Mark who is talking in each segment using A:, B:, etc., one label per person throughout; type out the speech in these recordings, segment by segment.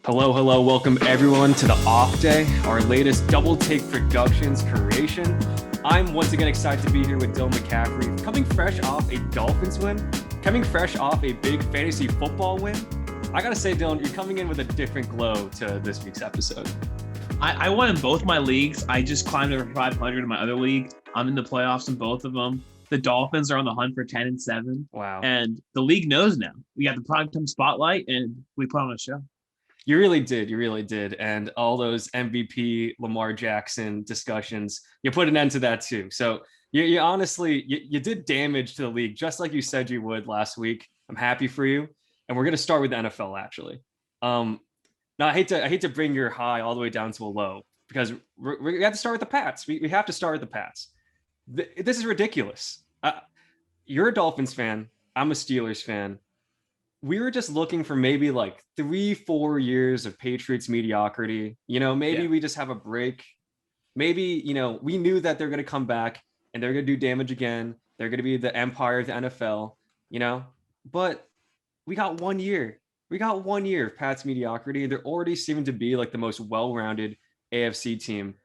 A: Hello, hello. Welcome everyone to the off day, our latest Double Take Productions creation. I'm once again excited to be here with Dylan McCaffrey, coming fresh off a Dolphins win, coming fresh off a big fantasy football win. I gotta say, Dylan, you're coming in with a different glow to this week's episode.
B: I won in both my leagues. I just climbed over 500 in my other league. I'm in the playoffs in both of them. The Dolphins are on the hunt for 10-7.
A: Wow.
B: And the league knows now. We got the primetime spotlight, and we put on a show.
A: You really did. And all those MVP Lamar Jackson discussions, you put an end to that too. So you honestly, you did damage to the league, just like you said you would last week. I'm happy for you. And we're going to start with the NFL, actually. Now, I hate to bring your high all the way down to a low, because we have to start with the Pats. We have to start with the Pats. This is ridiculous. You're a Dolphins fan. I'm a Steelers fan. We were just looking for maybe like 3-4 years of Patriots mediocrity. Maybe we just have a break. Maybe, we knew that they're going to come back and they're going to do damage again. They're going to be the empire of the NFL, but we got 1 year. We got 1 year of Pats mediocrity. They're already seeming to be like the most well-rounded AFC team.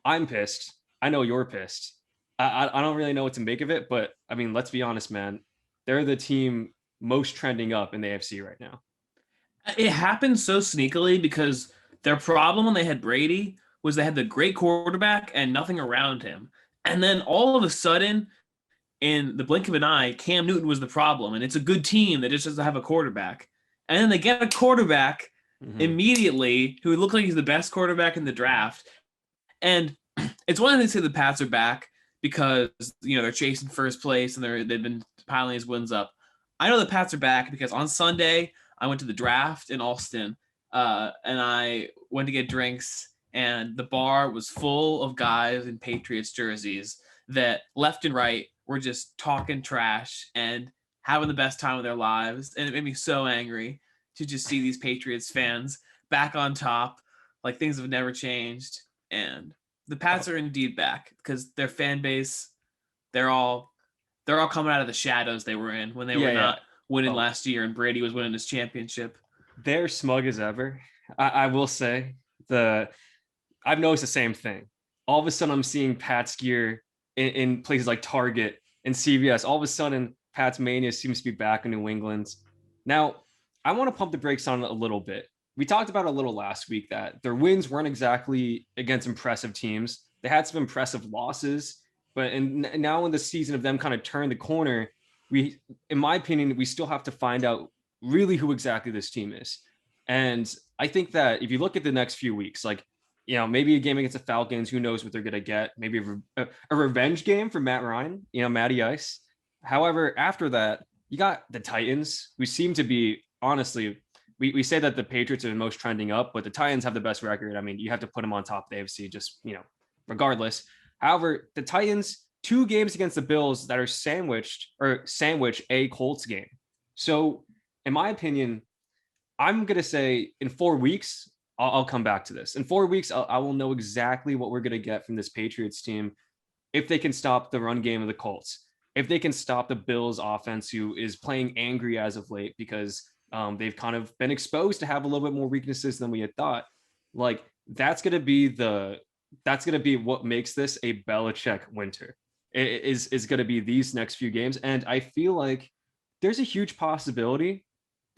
A: I'm pissed. I know you're pissed. I don't really know what to make of it, but I mean, let's be honest, man. They're the team most trending up in the AFC right now.
B: It happened so sneakily because their problem when they had Brady was they had the great quarterback and nothing around him. And then all of a sudden, in the blink of an eye, Cam Newton was the problem. And it's a good team that just doesn't have a quarterback. And then they get a quarterback immediately who looked like he's the best quarterback in the draft. And it's one thing to say the Pats are back because, they're chasing first place and they've been piling his wins up. I know the Pats are back because on Sunday, I went to the draft in Austin and I went to get drinks, and the bar was full of guys in Patriots jerseys that left and right were just talking trash and having the best time of their lives. And it made me so angry to just see these Patriots fans back on top, like things have never changed. And the Pats are indeed back because their fan base, they're all coming out of the shadows they were in when they were not winning last year and Brady was winning his championship.
A: They're smug as ever. I will say I've noticed the same thing. All of a sudden I'm seeing Pats gear in places like Target and CVS. All of a sudden Pats mania seems to be back in New England. Now, I want to pump the brakes on it a little bit. We talked about a little last week that their wins weren't exactly against impressive teams. They had some impressive losses. But now in the season of them kind of turn the corner, in my opinion, we still have to find out really who exactly this team is. And I think that if you look at the next few weeks, like, maybe a game against the Falcons, who knows what they're going to get? Maybe a revenge game for Matt Ryan, Matty Ice. However, after that, you got the Titans, who seem to be, honestly, we say that the Patriots are the most trending up, but the Titans have the best record. I mean, you have to put them on top of the AFC, just, regardless. However, the Titans, 2 games against the Bills that are sandwich a Colts game. So, in my opinion, I'm going to say in 4 weeks, I'll come back to this. In 4 weeks, I will know exactly what we're going to get from this Patriots team if they can stop the run game of the Colts, if they can stop the Bills offense, who is playing angry as of late because they've kind of been exposed to have a little bit more weaknesses than we had thought. Like, that's going to be what makes this a Belichick winter. It is going to be these next few games. And I feel like there's a huge possibility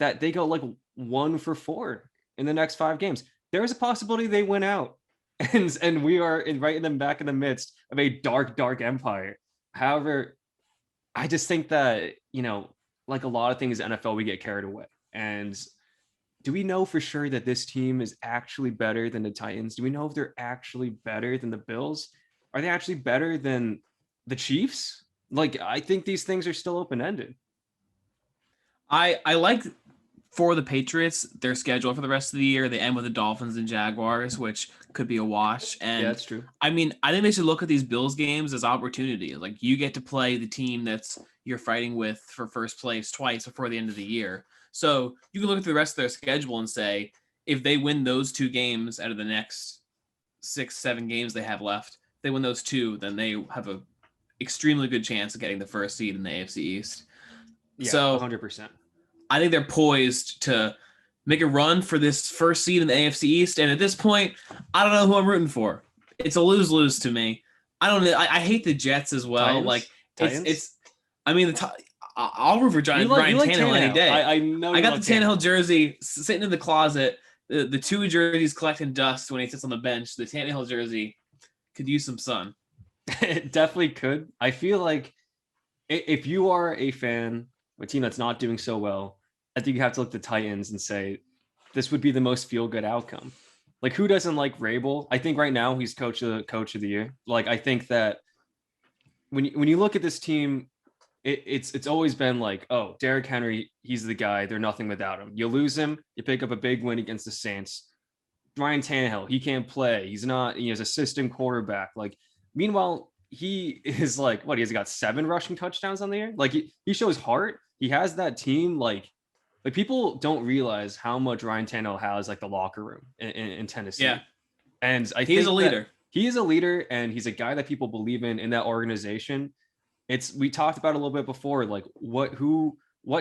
A: that they go like 1 for 4 in the next 5 games. There's a possibility they win out. And we are right in the back in the midst of a dark, dark empire. However, I just think that, like a lot of things in NFL, we get carried away. And do we know for sure that this team is actually better than the Titans? Do we know if they're actually better than the Bills? Are they actually better than the Chiefs? Like, I think these things are still open-ended.
B: I like, for the Patriots, their schedule for the rest of the year. They end with the Dolphins and Jaguars, which could be a wash. And
A: yeah, that's true.
B: I mean, I think they should look at these Bills games as opportunity. Like, you get to play the team that's you're fighting with for first place twice before the end of the year. So you can look at the rest of their schedule and say, if they win those 2 games out of the next 6-7 games they have left, they win those 2, then they have a extremely good chance of getting the first seed in the AFC East.
A: Yeah,
B: so
A: 100%.
B: I think they're poised to make a run for this first seed in the AFC East. And at this point, I don't know who I'm rooting for. It's a lose-lose to me. I don't know. I hate the Jets as well. Like
A: Titans.
B: I mean, I'll root for
A: You
B: Ryan
A: like
B: Tannehill any
A: Tannehill.
B: day.
A: I know
B: I
A: you
B: got the
A: love
B: Tannehill
A: Tannehill.
B: jersey sitting in the closet. The two jerseys collecting dust when he sits on the bench. The Tannehill jersey could use some sun.
A: It definitely could. I feel like if you are a fan of a team that's not doing so well, I think you have to look at the Titans and say this would be the most feel good outcome. Like who doesn't like Rabel? I think right now he's coach of the year. Like I think that when you look at this team, it's always been like, oh, Derrick Henry, he's the guy. They're nothing without him. You lose him, you pick up a big win against the Saints. Ryan Tannehill, he can't play. He's not, he's assistant quarterback. Like, meanwhile, he is like, what? He's got 7 rushing touchdowns on the year. Like, he shows heart. He has that team. Like people don't realize how much Ryan Tannehill has like the locker room in Tennessee.
B: Yeah,
A: And I
B: he's
A: think
B: a leader.
A: he is a leader, and he's a guy that people believe in that organization. We talked about it a little bit before, like what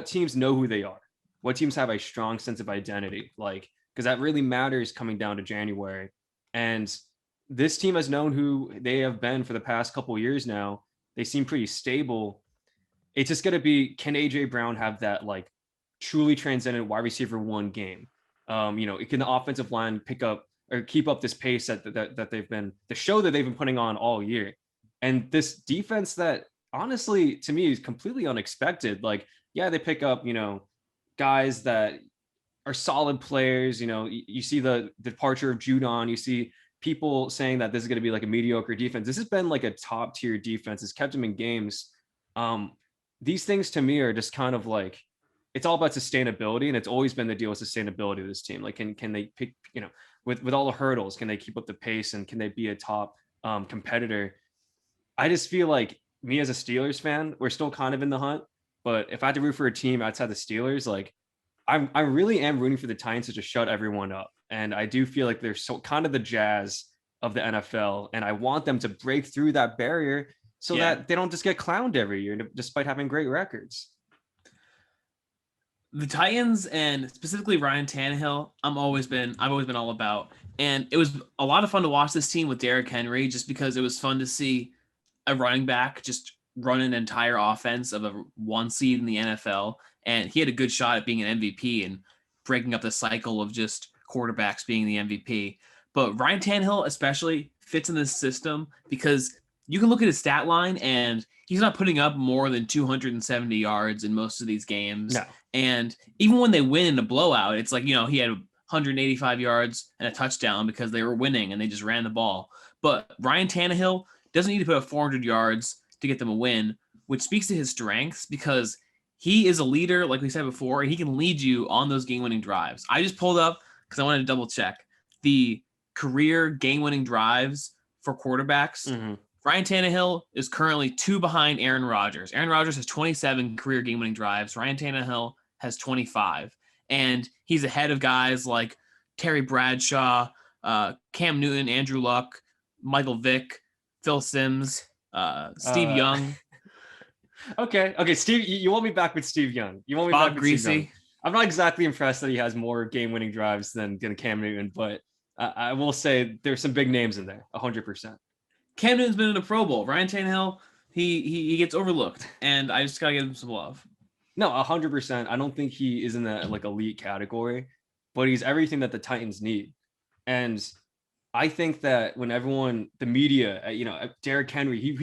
A: teams know who they are, what teams have a strong sense of identity, like because that really matters coming down to January. And this team has known who they have been for the past couple of years now. They seem pretty stable. It's just going to be, can AJ Brown have that like truly transcendent wide receiver one game? Can the offensive line pick up or keep up this pace that they've been, the show that they've been putting on all year? And this defense that honestly to me is completely unexpected. Like, yeah, they pick up, guys that are solid players. You see the departure of Judon. You see people saying that this is going to be like a mediocre defense. This has been like a top tier defense. It's kept them in games. Um, these things to me are just kind of like, it's all about sustainability, and it's always been the deal with sustainability of this team. Like, can they pick, with all the hurdles, can they keep up the pace, and can they be a top competitor? I just feel like me as a Steelers fan, we're still kind of in the hunt. But if I had to root for a team outside the Steelers, like I really am rooting for the Titans to just shut everyone up. And I do feel like they're so kind of the Jazz of the NFL, and I want them to break through that barrier so that they don't just get clowned every year, despite having great records.
B: The Titans and specifically Ryan Tannehill, I've always been all about. And it was a lot of fun to watch this team with Derrick Henry, just because it was fun to see a running back just run an entire offense of a 1 seed in the NFL. And he had a good shot at being an MVP and breaking up the cycle of just quarterbacks being the MVP. But Ryan Tannehill especially fits in this system because you can look at his stat line and he's not putting up more than 270 yards in most of these games.
A: No.
B: And even when they win in a blowout, it's like, he had 185 yards and a touchdown because they were winning and they just ran the ball. But Ryan Tannehill doesn't need to put up 400 yards to get them a win, which speaks to his strengths because he is a leader, like we said before, and he can lead you on those game-winning drives. I just pulled up because I wanted to double check the career game-winning drives for quarterbacks.
A: Mm-hmm.
B: Ryan Tannehill is currently 2 behind Aaron Rodgers. Aaron Rodgers has 27 career game-winning drives. Ryan Tannehill has 25. And he's ahead of guys like Terry Bradshaw, Cam Newton, Andrew Luck, Michael Vick, Phil Simms, Steve Young.
A: Okay, Steve, you want me back with Steve Young. You want me
B: Bob
A: back with
B: Greasy.
A: Steve Young. I'm not exactly impressed that he has more game-winning drives than Cam Newton, but I will say there's some big names in there, 100%.
B: Cam Newton's been in the Pro Bowl. Ryan Tannehill, he gets overlooked, and I just gotta give him some love.
A: No, 100%. I don't think he is in that like elite category, but he's everything that the Titans need. And I think that when everyone, the media, Derrick Henry,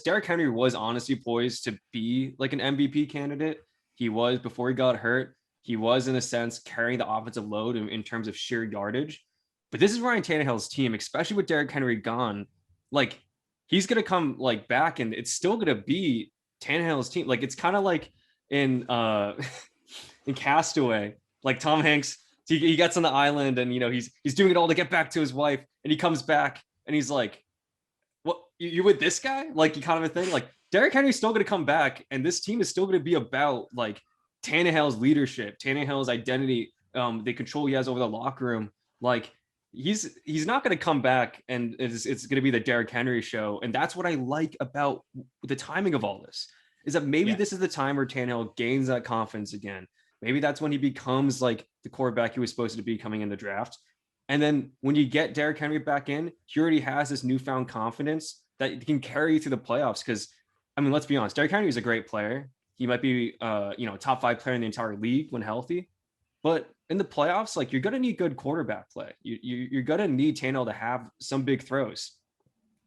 A: Derrick Henry was honestly poised to be like an MVP candidate. He was before he got hurt. He was in a sense carrying the offensive load in terms of sheer yardage. But this is Ryan Tannehill's team, especially with Derrick Henry gone. Like he's gonna come like back, and it's still gonna be Tannehill's team. Like it's kind of like in in Castaway, like Tom Hanks. He gets on the island, and he's doing it all to get back to his wife, and he comes back, and he's like, "What? You with this guy?" Like you kind of a thing. Like Derrick Henry's still gonna come back, and this team is still gonna be about like Tannehill's leadership, Tannehill's identity, the control he has over the locker room. Like he's not going to come back, and it's going to be the Derrick Henry show. And that's what I like about the timing of all this, is that maybe this is the time where Tannehill gains that confidence again. maybe that's when he becomes like the quarterback he was supposed to be coming in the draft. And then when you get Derrick Henry back in, he already has this newfound confidence that he can carry you through the playoffs. Because I mean, let's be honest, Derrick Henry is a great player. He might be, top 5 player in the entire league when healthy. But in the playoffs, like you're gonna need good quarterback play. You're gonna need Tannehill to have some big throws,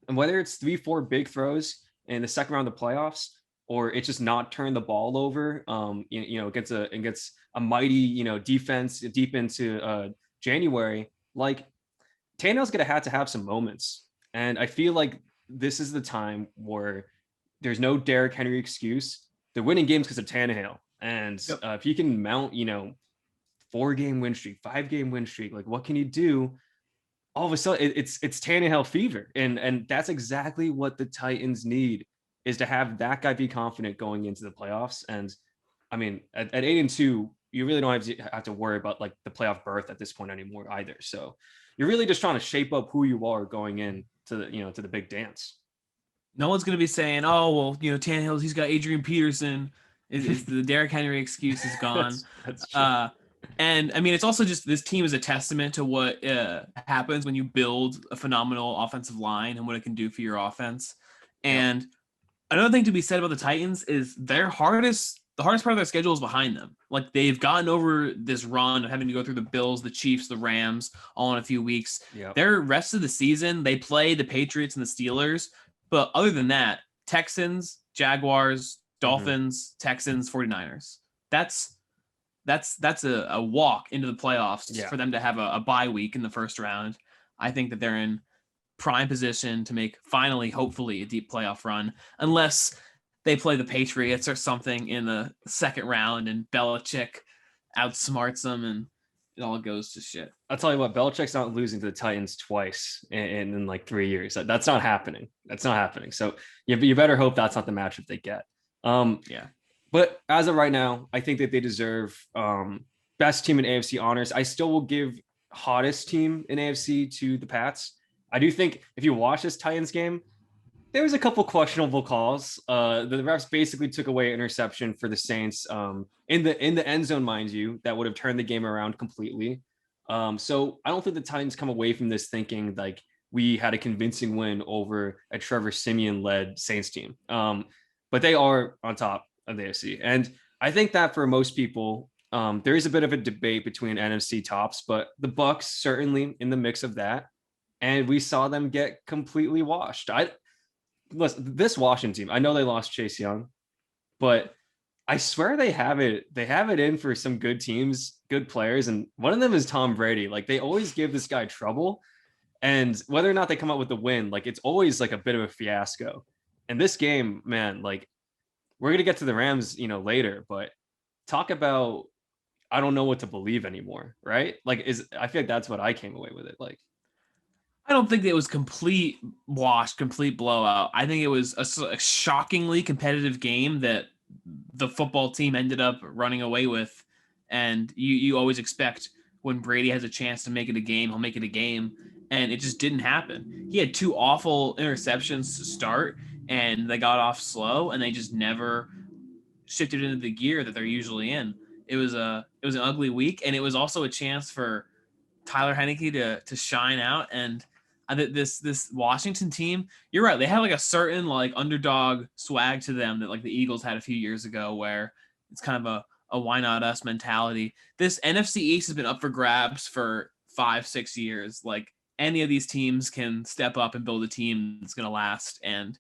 A: and whether it's 3-4 big throws in the second round of the playoffs, or it's just not turn the ball over, against a mighty defense deep into January, like Tannehill's gonna have to have some moments, and I feel like this is the time where there's no Derrick Henry excuse. They're winning games because of Tannehill, and
B: Yep.
A: if he can mount 4-game win streak, 5-game win streak, like what can he do? All of a sudden it's Tannehill fever. And that's exactly what the Titans need, is to have that guy be confident going into the playoffs. And I mean, at 8-2, you really don't have to worry about like the playoff berth at this point anymore either. So you're really just trying to shape up who you are going in to the big dance.
B: No one's going to be saying, oh, well, Tannehill, he's got Adrian Peterson. Is the Derrick Henry excuse is gone.
A: That's true.
B: And I mean, it's also just this team is a testament to what happens when you build a phenomenal offensive line and what it can do for your offense. And another thing to be said about the Titans is the hardest part of their schedule is behind them. Like they've gotten over this run of having to go through the Bills, the Chiefs, the Rams all in a few weeks.
A: Yep.
B: Their rest of the season, they play the Patriots and the Steelers. But other than that, Texans, Jaguars, Dolphins, Texans, 49ers. That's a walk into the playoffs for them to have a bye week in the first round. I think that they're in prime position to make finally, hopefully, a deep playoff run, unless they play the Patriots or something in the second round and Belichick outsmarts them and it all goes to shit.
A: I'll tell you what, Belichick's not losing to the Titans twice in like 3 years. That's not happening. That's not happening. So you better hope that's not the matchup they get.
B: Yeah.
A: But as of right now, I think that they deserve best team in AFC honors. I still will give hottest team in AFC to the Pats. I do think if you watch this Titans game, there was a couple questionable calls. The refs basically took away interception for the Saints in the end zone, mind you, that would have turned the game around completely. So I don't think the Titans come away from this thinking like we had a convincing win over a Trevor Siemian led Saints team. But they are on top of the AFC, and I think that for most people, there is a bit of a debate between NFC tops, but the Bucs certainly in the mix of that, and we saw them get completely washed. Listen, this Washington team, I know they lost Chase Young, but I swear they have it in for some good teams, good players, and one of them is Tom Brady. Like they always give this guy trouble, and whether or not they come out with the win, like it's always like a bit of a fiasco. And this game, man, like we're gonna get to the Rams, later, but talk about I don't know what to believe anymore, right? Like I feel like that's what I came away with it. Like
B: I don't think it was complete wash, complete blowout. I think it was a shockingly competitive game that the football team ended up running away with. And you always expect when Brady has a chance to make it a game, he'll make it a game. And it just didn't happen. He had 2 awful interceptions to start, and they got off slow, and they just never shifted into the gear that they're usually in. It was an ugly week, and it was also a chance for Tyler Heineke to shine out. And this Washington team, you're right. They have like a certain like underdog swag to them that like the Eagles had a few years ago, where it's kind of a why not us mentality. This NFC East has been up for grabs for 5-6 years. Like any of these teams can step up and build a team that's going to last. And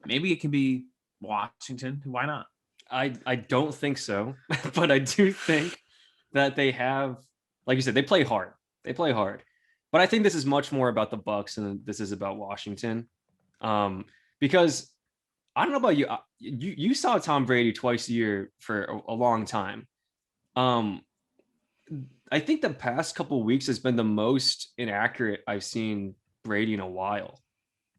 B: maybe it can be Washington. Why not?
A: I don't think so, but I do think that they have, like you said, they play hard. They play hard. But I think this is much more about the Bucs than this is about Washington, because I don't know about you. You saw Tom Brady twice a year for a long time. I think the past couple of weeks has been the most inaccurate I've seen Brady in a while.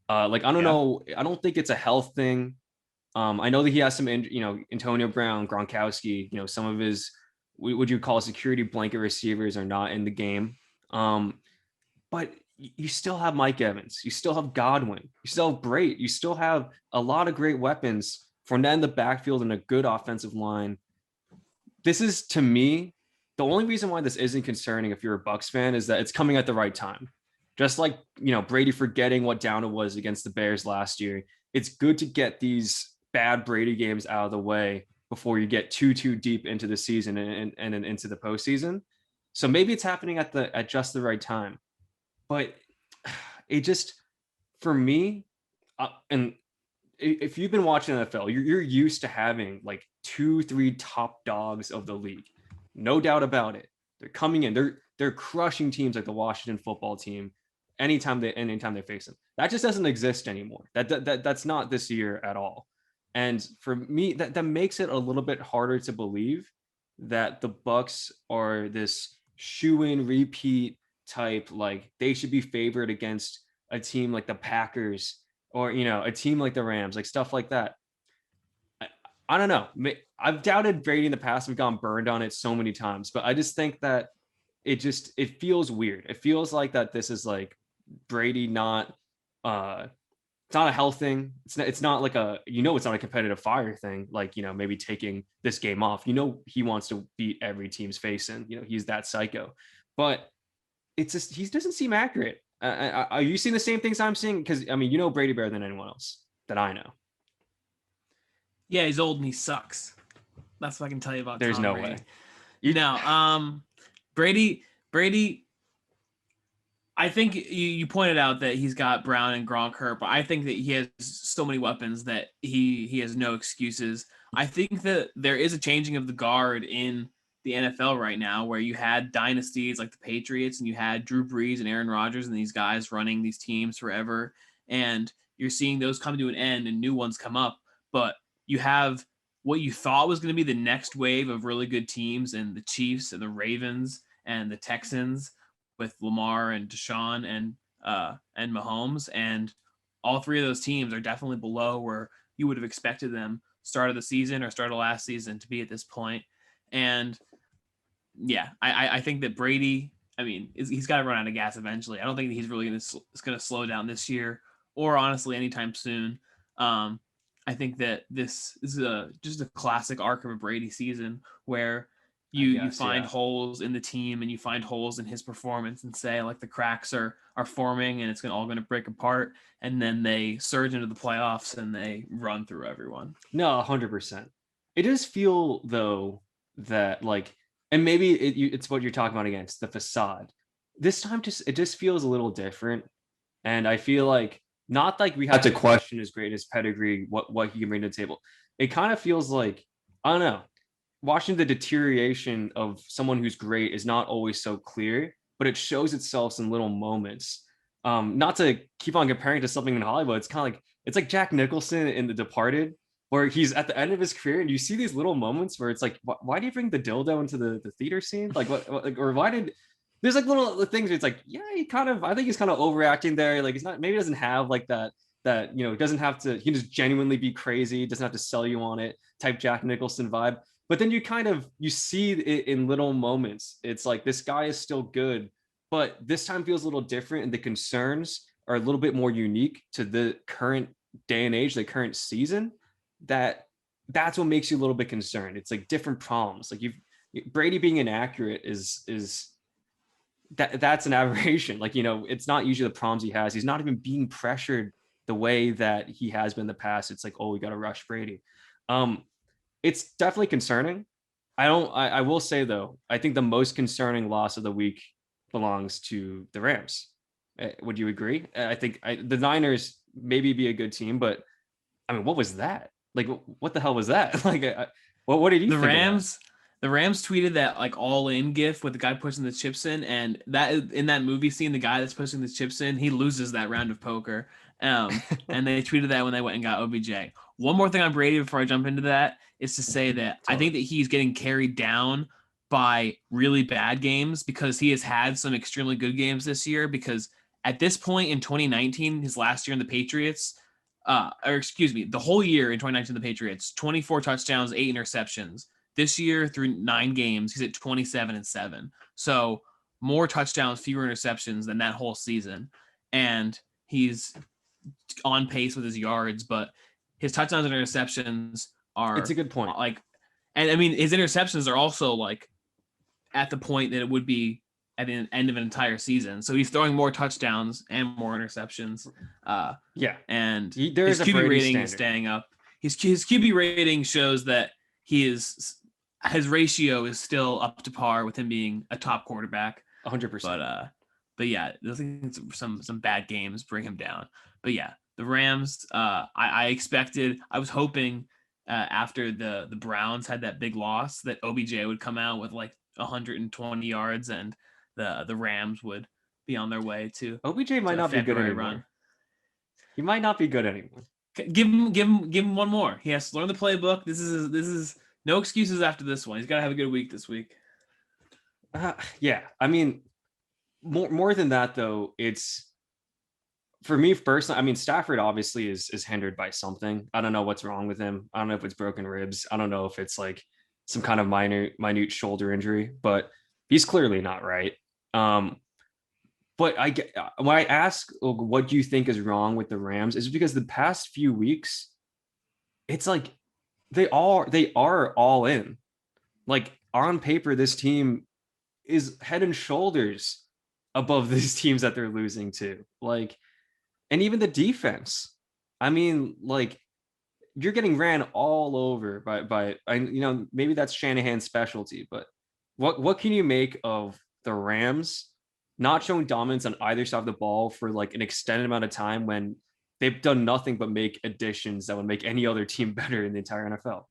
A: Like I don't know. I don't think it's a health thing. I know that he has some, Antonio Brown, Gronkowski. Some of his would you call security blanket receivers are not in the game. But you still have Mike Evans. You still have Godwin. You still have Brait. You still have a lot of great weapons from that in the backfield and a good offensive line. this is, to me, the only reason why this isn't concerning if you're a Bucks fan is that it's coming at the right time. Just like, Brady forgetting what down it was against the Bears last year. It's good to get these bad Brady games out of the way before you get too deep into the season and into the postseason. So maybe it's happening at just the right time. But it just, for me, and if you've been watching NFL, you're used to having like 2-3 top dogs of the league, no doubt about it. They're coming in, they're crushing teams like the Washington football team anytime they face them. That just doesn't exist anymore. That's not this year at all. And for me, that makes it a little bit harder to believe that the Bucks are this shoe-in repeat type, like they should be favored against a team like the Packers or a team like the Rams, like stuff like that. I don't know. I've doubted Brady in the past. We've gone burned on it so many times, but I just think that it feels weird. It feels like that this is like Brady not it's not a health thing. It's not like it's not a competitive fire thing, like maybe taking this game off. He wants to beat every team's face in. He's that psycho. But it's just he doesn't seem accurate. Are you seeing the same things I'm seeing? Because Brady better than anyone else that I know.
B: Yeah, he's old and he sucks. That's what I can tell you about
A: There's
B: Tom
A: no
B: Brady.
A: way.
B: No, Brady. I think you pointed out that he's got Brown and Gronk hurt, but I think that he has so many weapons that he has no excuses. I think that there is a changing of the guard in the NFL right now, where you had dynasties like the Patriots and you had Drew Brees and Aaron Rodgers and these guys running these teams forever, and you're seeing those come to an end and new ones come up. But you have what you thought was going to be the next wave of really good teams, and the Chiefs and the Ravens and the Texans with Lamar and Deshaun and Mahomes, and all three of those teams are definitely below where you would have expected them start of the season or start of last season to be at this point. And yeah, I think that Brady, he's got to run out of gas eventually. I don't think he's really going to slow down this year or honestly anytime soon. I think that this is just a classic arc of a Brady season where you find holes in the team and you find holes in his performance and say like the cracks are forming and it's all going to break apart, and then they surge into the playoffs and they run through everyone.
A: No, 100%. It does feel though that like, and maybe it's what you're talking about against the facade. This time it just feels a little different, and I feel like not like we had to question his greatest pedigree, what he can bring to the table. It kind of feels like, I don't know, watching the deterioration of someone who's great is not always so clear, but it shows itself in little moments. Not to keep on comparing to something in Hollywood, it's like Jack Nicholson in The Departed, where he's at the end of his career, and you see these little moments where it's like, why do you bring the dildo into the theater scene? Like or why did there's like little things where it's like, yeah, I think he's kind of overacting there. Like he's not, maybe he doesn't have like that he doesn't have to, he can just genuinely be crazy, doesn't have to sell you on it type Jack Nicholson vibe. But then you see it in little moments. It's like, this guy is still good, but this time feels a little different, and the concerns are a little bit more unique to the current day and age, the current season. That's what makes you a little bit concerned. It's like different problems. Like Brady being inaccurate is that's an aberration. Like, it's not usually the problems he has. He's not even being pressured the way that he has been in the past. It's like, oh, we got to rush Brady. It's definitely concerning. I will say though, I think the most concerning loss of the week belongs to the Rams. Would you agree? I think the Niners maybe be a good team, but what was that? Like, what the hell was that? Like, what did you think
B: Rams? The Rams tweeted that like all in gif with the guy pushing the chips in, and that in that movie scene, the guy that's pushing the chips in, he loses that round of poker. And they tweeted that when they went and got OBJ. One more thing on Brady before I jump into that is to say that I think that he's getting carried down by really bad games because he has had some extremely good games this year. Because at this point in 2019, his last year in the Patriots, the whole year in 2019, the Patriots, 24 touchdowns, 8 interceptions. This year, through 9 games, he's at 27-7. So more touchdowns, fewer interceptions than that whole season. And he's on pace with his yards, but his touchdowns and interceptions are,
A: it's a good point.
B: Like, And I mean, his interceptions are also like at the point that it would be at the end of an entire season. So he's throwing more touchdowns and more interceptions.
A: Yeah,
B: And
A: there
B: his
A: is a
B: QB
A: Brady
B: rating is
A: standard.
B: staying up. His QB rating shows that his ratio is still up to par with him being a top quarterback.
A: 100%.
B: But yeah, I think some bad games bring him down. But yeah, the Rams. I expected. I was hoping after the Browns had that big loss that OBJ would come out with like 120 yards and the Rams would be on their way
A: OBJ might
B: to a
A: not be good
B: February
A: anymore.
B: run.
A: He might not be good anymore.
B: Give him one more. He has to learn the playbook. This is no excuses after this one. He's got to have a good week this week.
A: Yeah, I mean, more than that though, it's for me personally. I mean, Stafford obviously is hindered by something. I don't know what's wrong with him. I don't know if it's broken ribs. I don't know if it's like some kind of minute shoulder injury, but he's clearly not right. Um, but I get when I ask what do you think is wrong with the Rams is because the past few weeks, it's like they are all in. Like on paper, this team is head and shoulders above these teams that they're losing to. Like, and even the defense. I mean, like you're getting ran all over by maybe that's Shanahan's specialty, but what can you make of the Rams not showing dominance on either side of the ball for like an extended amount of time when they've done nothing but make additions that would make any other team better in the entire NFL?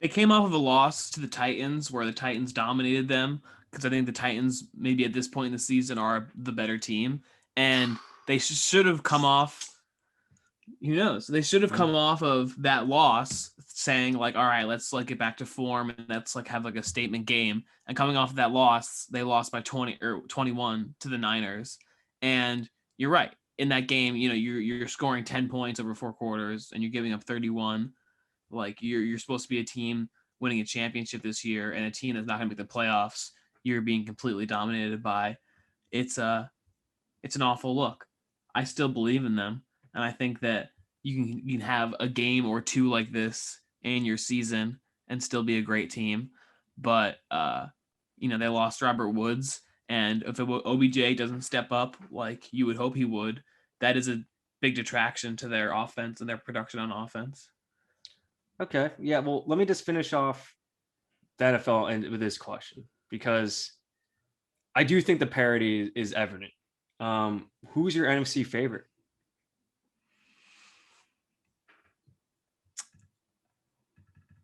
B: They came off of a loss to the Titans where the Titans dominated them because I think the Titans maybe at this point in the season are the better team, and they should have come off. Who knows? They should have come off of that loss saying like, all right, let's like get back to form and let's like have like a statement game. And coming off of that loss, they lost by 20 or 21 to the Niners. And you're right. In that game, you're scoring 10 points over 4 quarters and you're giving up 31. Like you're supposed to be a team winning a championship this year and a team that's not going to make the playoffs. You're being completely dominated by. It's an awful look. I still believe in them, and I think that you can have a game or two like this in your season and still be a great team. But they lost Robert Woods, and if OBJ doesn't step up like you would hope he would, that is a big detraction to their offense and their production on offense.
A: Okay. Yeah. Well, let me just finish off the NFL and with this question because I do think the parity is evident. Who's your NFC favorite?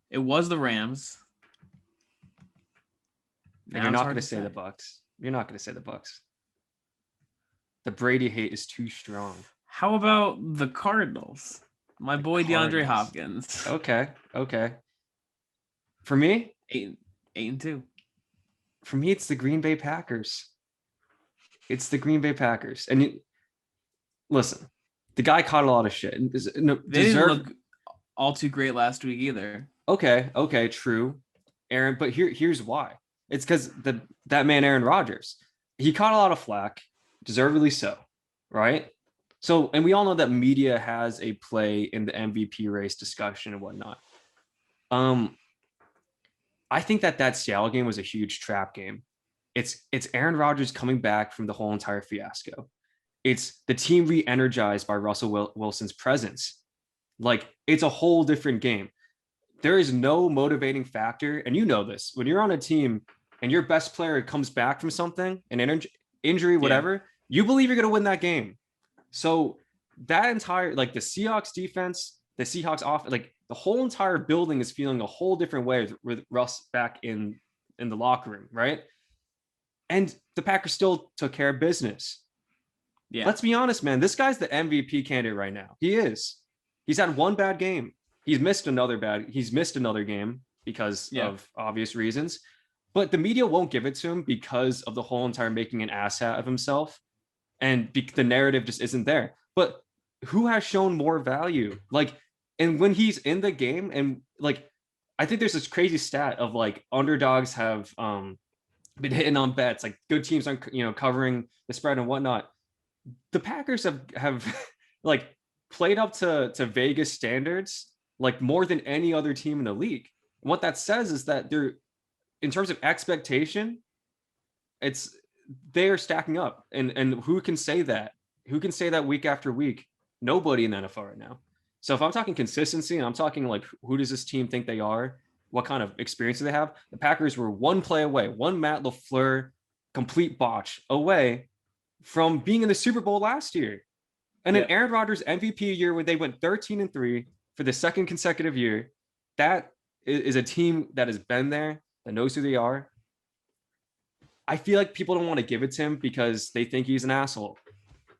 B: It was the Rams.
A: And you're not going to say the Bucks. You're not going to say the Bucks. The Brady hate is too strong.
B: How about the Cardinals? My boy DeAndre Hopkins.
A: Okay. For me,
B: 8-2.
A: For me, it's the Green Bay Packers. And listen, the guy caught a lot of shit.
B: They didn't look all too great last week either.
A: Okay, true, Aaron. But here's why. It's because that man Aaron Rodgers, he caught a lot of flack, deservedly so, right? So, and we all know that media has a play in the MVP race discussion and whatnot. I think that Seattle game was a huge trap game. It's Aaron Rodgers coming back from the whole entire fiasco. It's the team re-energized by Russell Wilson's presence. Like it's a whole different game. There is no motivating factor, and you know this when you're on a team and your best player comes back from something, an injury, whatever. You believe you're going to win that game. So that entire like the Seahawks defense, the Seahawks off, like the whole entire building is feeling a whole different way with Russ back in the locker room, right? And the Packers still took care of business. Yeah. Let's be honest, man. This guy's the MVP candidate right now. He is. He's had one bad game. He's missed another game because of obvious reasons. But the media won't give it to him because of the whole entire making an asshat of himself. And the narrative just isn't there. But who has shown more value? Like, and when he's in the game, and like, I think there's this crazy stat of like underdogs have been hitting on bets, like good teams aren't covering the spread and whatnot. The Packers have like played up to Vegas standards like more than any other team in the league. What that says is that they're, in terms of expectation, they are stacking up. And who can say that? Who can say that week after week? Nobody in the NFL right now. So if I'm talking consistency and I'm talking like who does this team think they are? What kind of experience do they have? The Packers were one play away, one Matt LaFleur complete botch away from being in the Super Bowl last year. And an Aaron Rodgers MVP year where they went 13-3 for the second consecutive year. That is a team that has been there, that knows who they are. I feel like people don't want to give it to him because they think he's an asshole.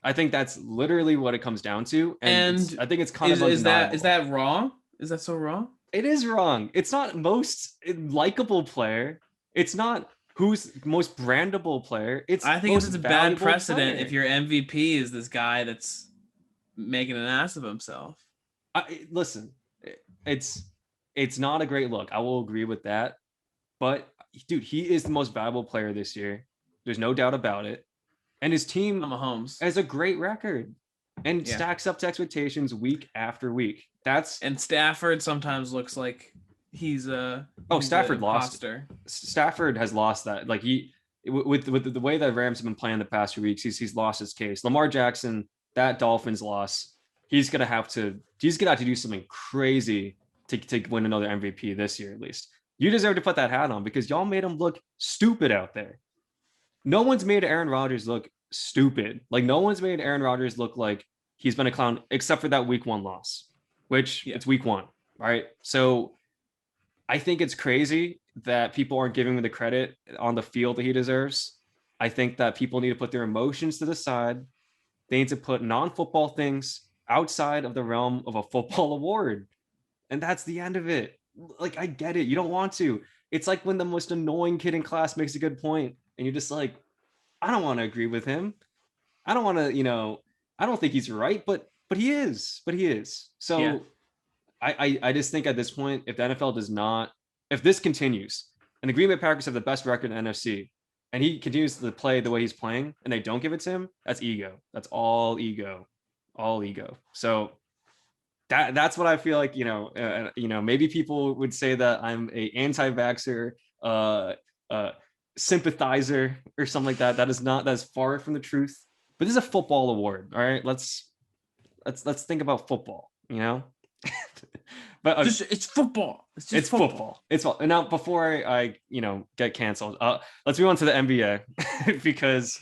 A: I think that's literally what it comes down to. And I think it's kind of undeniable.
B: Is that wrong? Is that so wrong?
A: It is wrong. It's not most likable player. It's not who's most brandable player.
B: I think it's a bad precedent player. If your MVP is this guy that's making an ass of himself.
A: Listen, it's not a great look. I will agree with that. But dude, he is the most valuable player this year. There's no doubt about it. And his team has a great record and stacks up to expectations week after week. And
B: Stafford sometimes looks like he's
A: Stafford lost. Stafford has lost that. Like with the way that Rams have been playing the past few weeks, he's lost his case. Lamar Jackson, that Dolphins loss, he's gonna have to do something crazy to win another MVP this year at least. You deserve to put that hat on because y'all made him look stupid out there. No one's made Aaron Rodgers look stupid. Like no one's made Aaron Rodgers look like he's been a clown except for that week 1 loss, which it's week 1, right? So I think it's crazy that people aren't giving him the credit on the field that he deserves. I think that people need to put their emotions to the side. They need to put non-football things outside of the realm of a football award. And that's the end of it. Like, I get it. You don't want to. It's like when the most annoying kid in class makes a good point and you're just like, I don't want to agree with him. I don't want to, I don't think he's right, but he is. So I just think at this point, if the NFL does not, if this continues and the Green Bay Packers have the best record in the NFC and he continues to play the way he's playing and they don't give it to him, that's ego. That's all ego. So that's what I feel like, maybe people would say that I'm a anti-vaxxer, sympathizer or something like that. That's far from the truth, but this is a football award. All right. Let's think about football, but
B: it's football.
A: It's football. It's football. And now before I get canceled, let's move on to the NBA because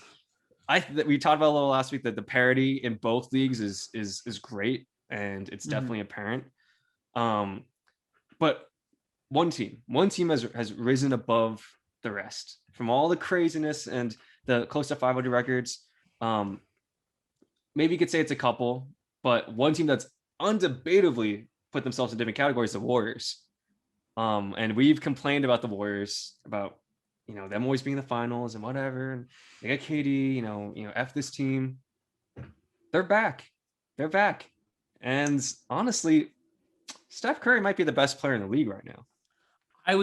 A: we talked about a little last week that the parity in both leagues is great and it's definitely apparent. But one team has risen above the rest from all the craziness and the close to 500 records. Maybe you could say it's a couple, but one team that's undebatably put themselves in different categories, the Warriors. And we've complained about the Warriors about, them always being in the finals and whatever. And they got KD, F this team. They're back. And honestly, Steph Curry might be the best player in the league right now.
B: that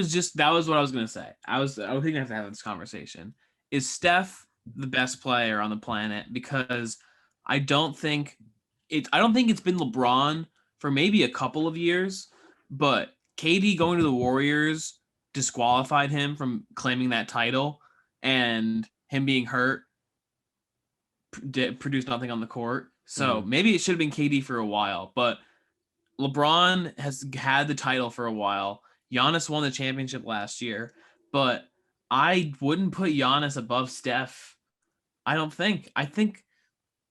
B: was what I was going to say. I think I have to have this conversation. Is Steph the best player on the planet? Because I don't think it's been LeBron for maybe a couple of years, but KD going to the Warriors disqualified him from claiming that title, and him being hurt produced nothing on the court. So maybe it should have been KD for a while, but LeBron has had the title for a while. Giannis won the championship last year, but I wouldn't put Giannis above Steph. I don't think. I think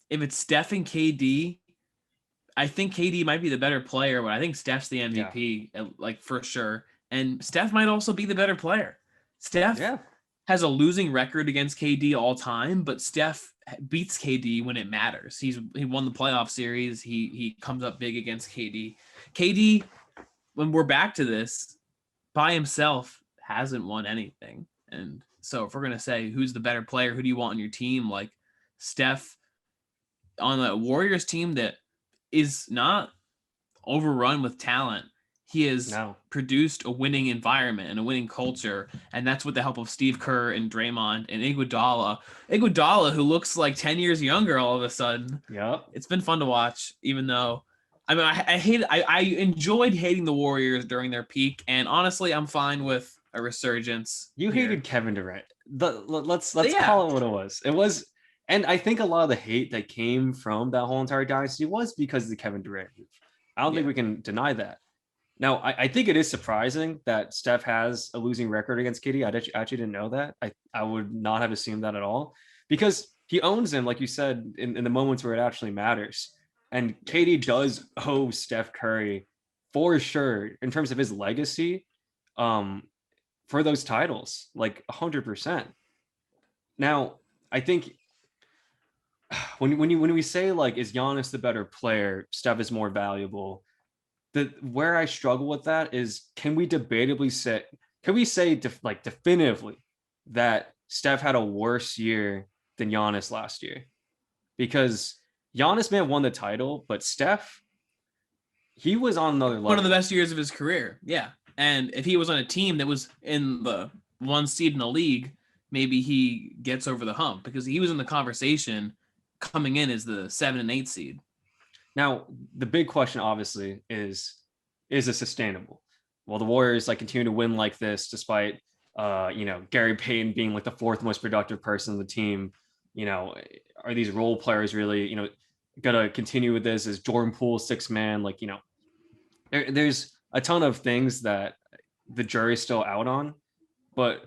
B: if it's Steph and KD, I think KD might be the better player, but I think Steph's the MVP, like for sure. And Steph might also be the better player. Steph has a losing record against KD all time, but Steph beats KD when it matters. He won the playoff series. He comes up big against KD. KD, when we're back to this, by himself hasn't won anything. And so if we're going to say who's the better player, who do you want on your team? Like Steph on the Warriors team that is not overrun with talent. He has produced a winning environment and a winning culture, and that's with the help of Steve Kerr and Draymond and Iguodala, who looks like 10 years younger all of a sudden.
A: Yep.
B: It's been fun to watch, even though I mean, I enjoyed hating the Warriors during their peak, and honestly, I'm fine with a resurgence.
A: You
B: here.
A: hated Kevin Durant. Let's
B: Yeah.
A: call it what it was. It was, and I think a lot of the hate that came from that whole entire dynasty was because of the Kevin Durant move. I don't think we can deny that. Now, I think it is surprising that Steph has a losing record against KD. Actually didn't know that. I would not have assumed that at all because he owns him, like you said, in the moments where it actually matters. And KD does owe Steph Curry for sure in terms of his legacy for those titles, like 100%. Now, I think when we say like, is Giannis the better player, Steph is more valuable, where I struggle with that is can we say definitively that Steph had a worse year than Giannis last year? Because Giannis may have won the title, but Steph, he was on another level.
B: One of the best years of his career. Yeah. And if he was on a team that was in the one seed in the league, maybe he gets over the hump because he was in the conversation coming in as the 7 and 8 seed.
A: Now, the big question obviously is it sustainable? Well, the Warriors like continue to win like this despite Gary Payton being like the fourth most productive person on the team. Are these role players really, gonna continue with this? Is Jordan Poole 6-man? Like, there's a ton of things that the jury's still out on, but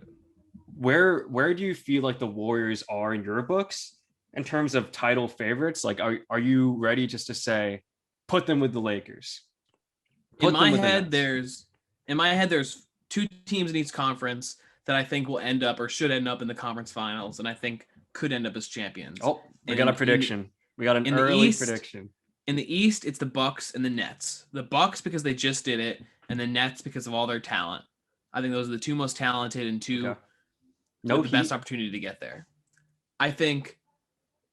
A: where do you feel like the Warriors are in your books in terms of title favorites? Like, are you ready just to say, put them with the Lakers?
B: In my head, there's two teams in each conference that I think will end up or should end up in the conference finals, and I think could end up as champions.
A: Oh, we got a prediction. We got an early prediction.
B: In the East, it's the Bucks and the Nets. The Bucks because they just did it, and the Nets because of all their talent. I think those are the two most talented and two the best opportunity to get there. I think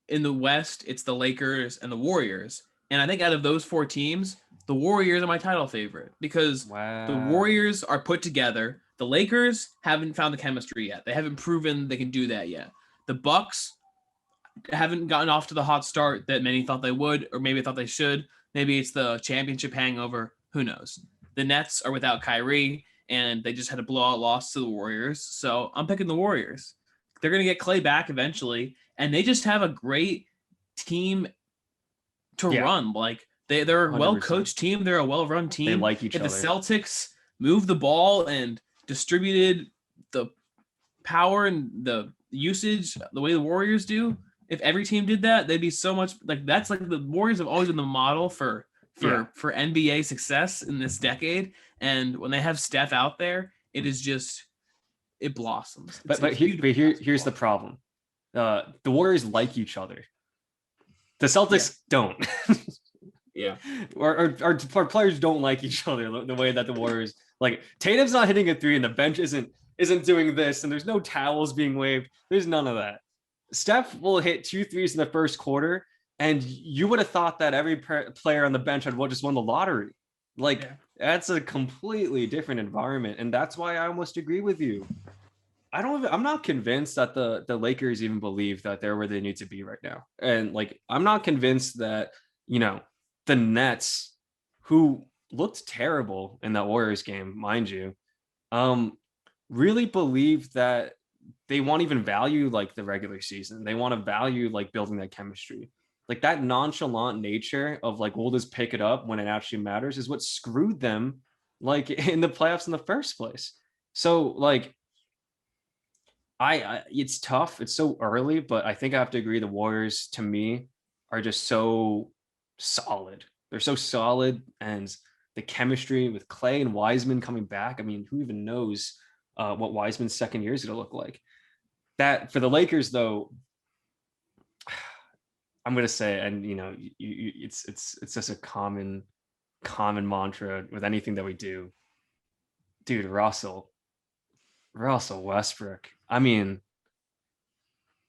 B: in the West, it's the Lakers and the Warriors. And I think out of those four teams, the Warriors are my title favorite because the Warriors are put together. The Lakers haven't found the chemistry yet. They haven't proven they can do that yet. The Bucks haven't gotten off to the hot start that many thought they would, or maybe thought they should. Maybe it's the championship hangover. Who knows? The Nets are without Kyrie, and they just had a blowout loss to the Warriors. So I'm picking the Warriors. They're going to get Clay back eventually, and they just have a great team to run. Like they're a well-coached team. They're a well-run team.
A: They like each other.
B: If the Celtics moved the ball and distributed the power and the usage the way the Warriors do, if every team did that, they'd be so much like that's like the Warriors have always been the model for NBA success in this decade. And when they have Steph out there, it is just it blossoms.
A: Here's the problem. The Warriors like each other. The Celtics don't.
B: Yeah.
A: Our players don't like each other the way that the Warriors like. Tatum's not hitting a three and the bench isn't doing this, and there's no towels being waved. There's none of that. Steph will hit 2 threes in the first quarter, and you would have thought that every player on the bench had just won the lottery. That's a completely different environment, and that's why I almost agree with you. I'm not convinced that the Lakers even believe that they're where they need to be right now, and I'm not convinced that the Nets, who looked terrible in that Warriors game, mind you, really believe that they won't even value the regular season. They want to value building that chemistry. That nonchalant nature of we'll just pick it up when it actually matters is what screwed them in the playoffs in the first place. So it's tough. It's so early, but I think I have to agree the Warriors to me are just so solid. They're so solid, and the chemistry with Clay and Wiseman coming back. I mean, who even knows what Wiseman's second year is going to look like? That for the Lakers, though, I'm going to say, and it's just a common mantra with anything that we do, dude. Russell Westbrook. I mean,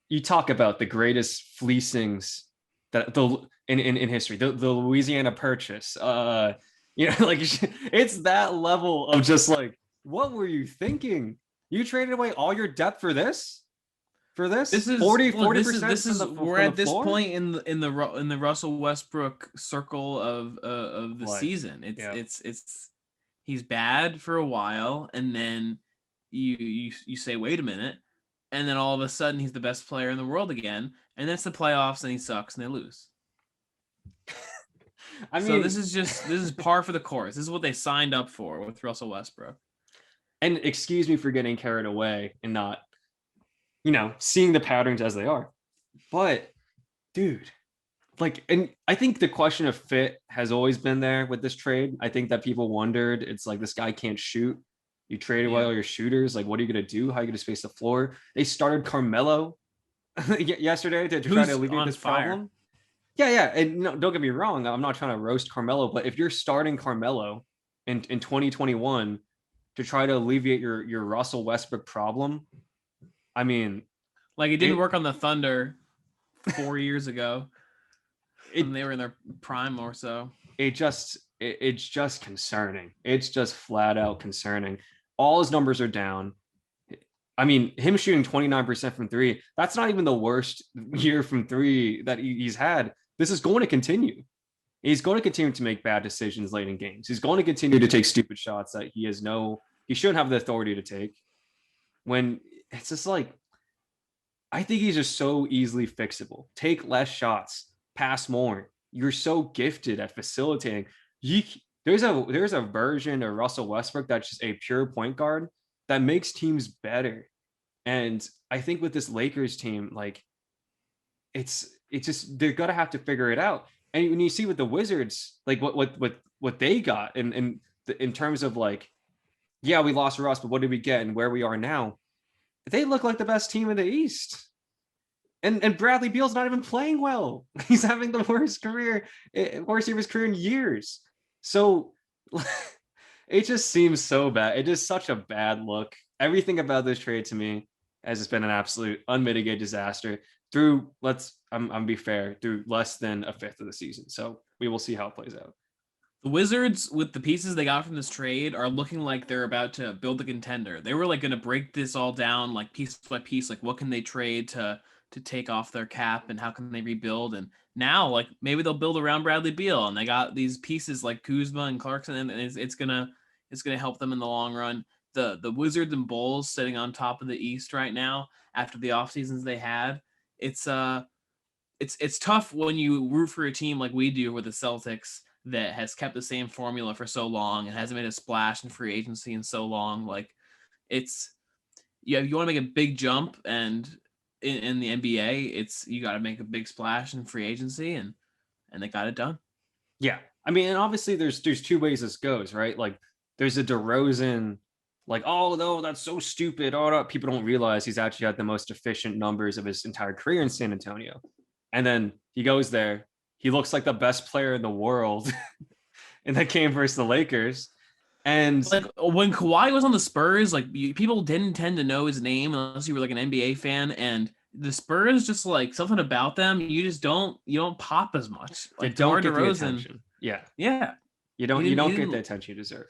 A: you talk about the greatest fleecings that in history, the Louisiana Purchase. It's that level of just what were you thinking? You traded away all your depth for this? for this?
B: This is
A: 40%
B: this
A: from
B: is
A: the
B: we're
A: from the
B: at this
A: floor?
B: point in the Russell Westbrook circle of the
A: Life.
B: season.
A: Yeah.
B: It's he's bad for a while, and then you say, wait a minute, and then all of a sudden he's the best player in the world again, and then it's the playoffs and he sucks and they lose.
A: I
B: So
A: mean,
B: this is par for the course. This is what they signed up for with Russell Westbrook.
A: and excuse me for getting carried away and not, seeing the patterns as they are. But dude, like, and I think the question of fit has always been there with this trade. I think that people wondered, it's like, this guy can't shoot. You traded away
B: Yeah.
A: all your shooters. Like, what are you going to do? How are you going to space the floor? They started Carmelo yesterday to try to
B: Who's
A: alleviate
B: on
A: this
B: fire?
A: problem. Yeah, yeah. And no, don't get me wrong. I'm not trying to roast Carmelo, but if you're starting Carmelo in 2021 to try to alleviate your Russell Westbrook problem, I mean,
B: Like it didn't
A: it
B: work on the Thunder 4 years ago when
A: it
B: they were in their prime or so.
A: it's just concerning. It's just flat out concerning. All his numbers are down. I mean, him shooting 29% from three, that's not even the worst year from three that he's had. This is going to continue. He's going to continue to make bad decisions late in games. He's going to continue to take stupid shots that he shouldn't have the authority to take. When it's just like, I think he's just so easily fixable. Take less shots, pass more. You're so gifted at facilitating. You, there's a version of Russell Westbrook that's just a pure point guard that makes teams better. And I think with this Lakers team, like, it's just, they're gonna have to figure it out. And when you see with the Wizards, like what they got in terms of, like, yeah, we lost Russ, but what did we get and where we are now? They look like the best team in the East. And Bradley Beal's not even playing well. He's having the worst of his career in years. So it just seems so bad. It is such a bad look. Everything about this trade to me has just been an absolute unmitigated disaster through, I'm be fair, through less than a fifth of the season. So we will see how it plays out.
B: The Wizards, with the pieces they got from this trade, are looking like they're about to build a contender. They were like going to break this all down, like piece by piece. Like, what can they trade to take off their cap, and how can they rebuild? And now, like, maybe they'll build around Bradley Beal, and they got these pieces like Kuzma and Clarkson, and it's gonna help them in the long run. The Wizards and Bulls sitting on top of the East right now after the off seasons they had. It's it's tough when you root for a team like we do with the Celtics that has kept the same formula for so long and hasn't made a splash in free agency in so long. Like, it's, yeah, if you want to make a big jump and in the NBA, it's, you got to make a big splash in free agency, and they got it done.
A: Yeah. I mean, and obviously there's two ways this goes, right? Like, there's a DeRozan, like, oh no, that's so stupid. Oh no, people don't realize he's actually had the most efficient numbers of his entire career in San Antonio. And then he goes there, he looks like the best player in the world in that game versus the Lakers. And
B: Like when Kawhi was on the Spurs, like people didn't tend to know his name unless you were like an NBA fan, and the Spurs, just like something about them, you don't pop as much.
A: you
B: Like
A: don't
B: DeMar
A: get the
B: DeRozan,
A: attention. Yeah.
B: yeah,
A: You
B: he
A: don't you
B: didn't he
A: don't get the
B: didn't
A: attention you deserve.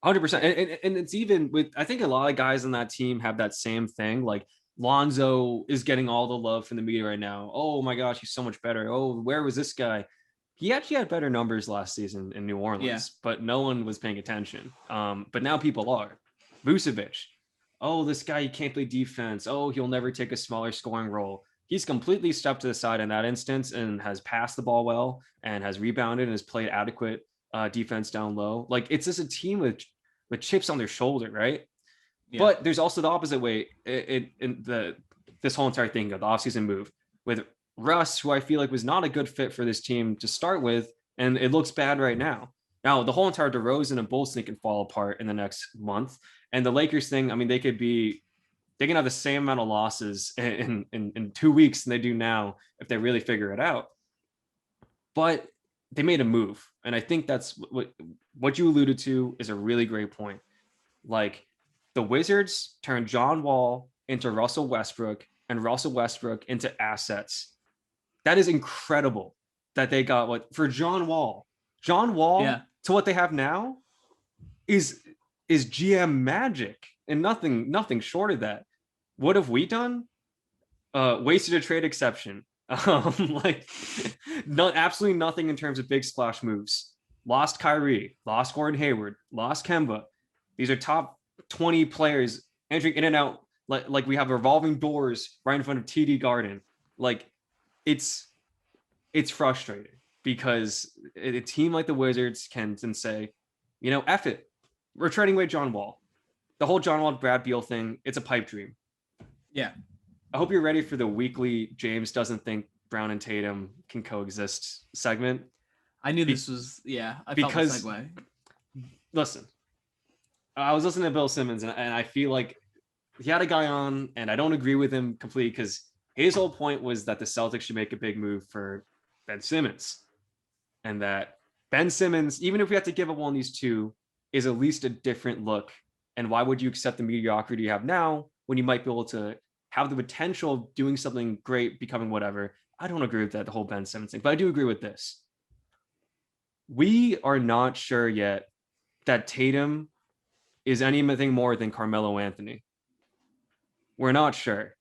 A: 100%. And it's even with, I think a lot of guys on that team have that same thing. Like, Lonzo is getting all the love from the media right now. Oh my gosh, he's so much better. Oh, where was this guy? He actually had better numbers last season in New Orleans,
B: Yeah.
A: but no one was paying attention. But now people are. Vucevic. Oh, this guy, he can't play defense. Oh, he'll never take a smaller scoring role. He's completely stepped to the side in that instance and has passed the ball well and has rebounded and has played adequate defense down low. Like, it's just a team with chips on their shoulder, right?
B: Yeah.
A: But there's also the opposite way in this whole entire thing of the offseason move with Russ, who I feel like was not a good fit for this team to start with, and it looks bad right now. Now, the whole entire DeRozan and Bulls thing can fall apart in the next month, and the Lakers thing, I mean, they can have the same amount of losses in 2 weeks than they do now if they really figure it out. But they made a move, and I think that's what you alluded to is a really great point. Like, the Wizards turned John Wall into Russell Westbrook and Russell Westbrook into assets. That is incredible that they got what for John Wall. John Wall
B: Yeah.
A: to what they have now is GM magic and nothing short of that. What have we done? wasted a trade exception. Like, absolutely nothing in terms of big splash moves. Lost Kyrie, lost Gordon Hayward, lost Kemba. These are top 20 players entering in and out. Like we have revolving doors right in front of TD Garden. Like, it's frustrating because a team like the Wizards can say, F it. We're trading away John Wall. The whole John Wall Brad Beal thing, it's a pipe dream.
B: Yeah.
A: I hope you're ready for the weekly James doesn't think Brown and Tatum can coexist segment.
B: I knew this was, I felt the segue.
A: Listen, I was listening to Bill Simmons, and I feel like he had a guy on, and I don't agree with him completely because his whole point was that the Celtics should make a big move for Ben Simmons. And that Ben Simmons, even if we have to give up one of these two, is at least a different look. And why would you accept the mediocrity you have now when you might be able to have the potential of doing something great, becoming whatever? I don't agree with that, the whole Ben Simmons thing, but I do agree with this. We are not sure yet that Tatum is anything more than Carmelo Anthony. We're not sure.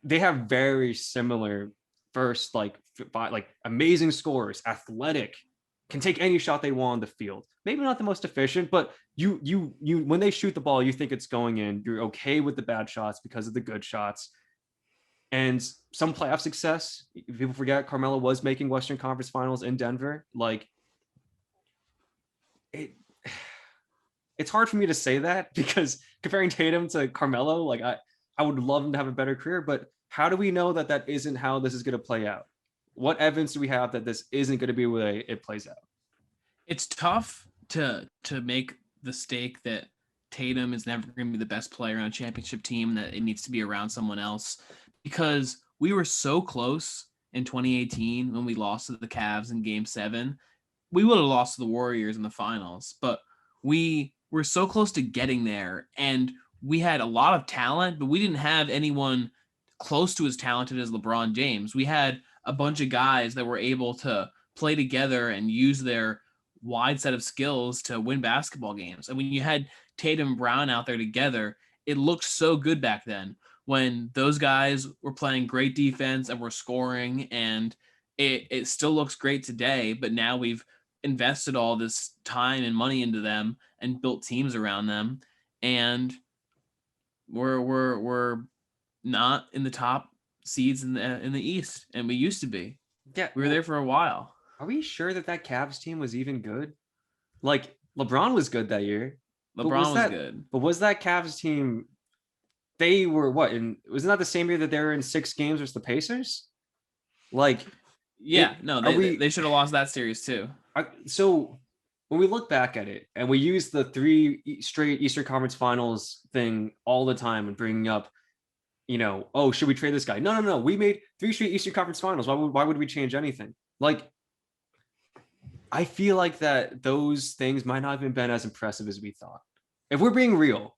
A: They have very similar first, like amazing scores, athletic, can take any shot they want on the field. Maybe not the most efficient, but you when they shoot the ball, you think it's going in. You're okay with the bad shots because of the good shots. And some playoff success. People forget Carmelo was making Western Conference Finals in Denver. Like, it's hard for me to say that because comparing Tatum to Carmelo, like I would love him to have a better career, but how do we know that isn't how this is going to play out? What evidence do we have that this isn't going to be the way it plays out?
B: It's tough to make the stake that Tatum is never going to be the best player on a championship team, that it needs to be around someone else, because we were so close in 2018 when we lost to the Cavs in Game 7. We would have lost to the Warriors in the finals, but we were so close to getting there, and we had a lot of talent, but we didn't have anyone close to as talented as LeBron James. We had a bunch of guys that were able to play together and use their wide set of skills to win basketball games. And when you had Tatum and Brown out there together, it looked so good back then when those guys were playing great defense and were scoring, and it still looks great today, but now we've invested all this time and money into them and built teams around them, and we're not in the top seeds in the East, and we used to be.
A: Yeah,
B: we were there for a while.
A: Are we sure that Cavs team was even good? Like, LeBron was good that year.
B: LeBron was good.
A: But was that Cavs team? They were what? Wasn't that the same year that they were in 6 games versus the Pacers? Like,
B: yeah, they should have lost that series too.
A: So when we look back at it and we use the 3 straight Eastern Conference Finals thing all the time and bringing up, oh, should we trade this guy? No. We made 3 straight Eastern Conference Finals. Why would we change anything? Like, I feel like that those things might not have been as impressive as we thought. If we're being real,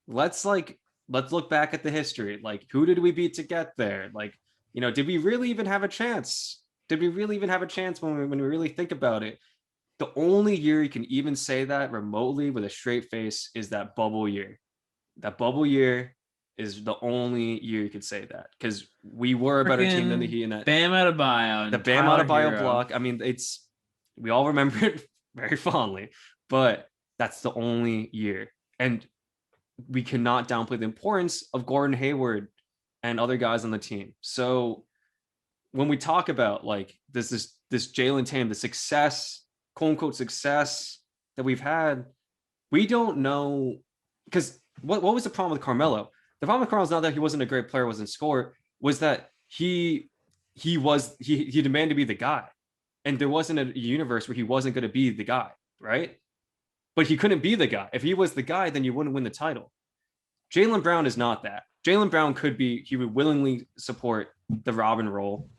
A: let's look back at the history. Like, who did we beat to get there? Like, did we really even have a chance? Did we really even have a chance when we really think about it? The only year you can even say that remotely with a straight face is that bubble year. That bubble year is the only year you could say that, because we were a better team than the Heat in that.
B: Bam Adebayo.
A: The Bam Adebayo block. I mean, we all remember it very fondly, but that's the only year. And we cannot downplay the importance of Gordon Hayward and other guys on the team. So when we talk about like this Jalen Tatum, the success, quote unquote success that we've had, we don't know, because what was the problem with Carmelo? The problem with Carmelo is not that he wasn't a great player, wasn't score, was that he demanded to be the guy. And there wasn't a universe where he wasn't going to be the guy, right? But he couldn't be the guy. If he was the guy, then you wouldn't win the title. Jaylen Brown is not that. Jaylen Brown he would willingly support the Robin role.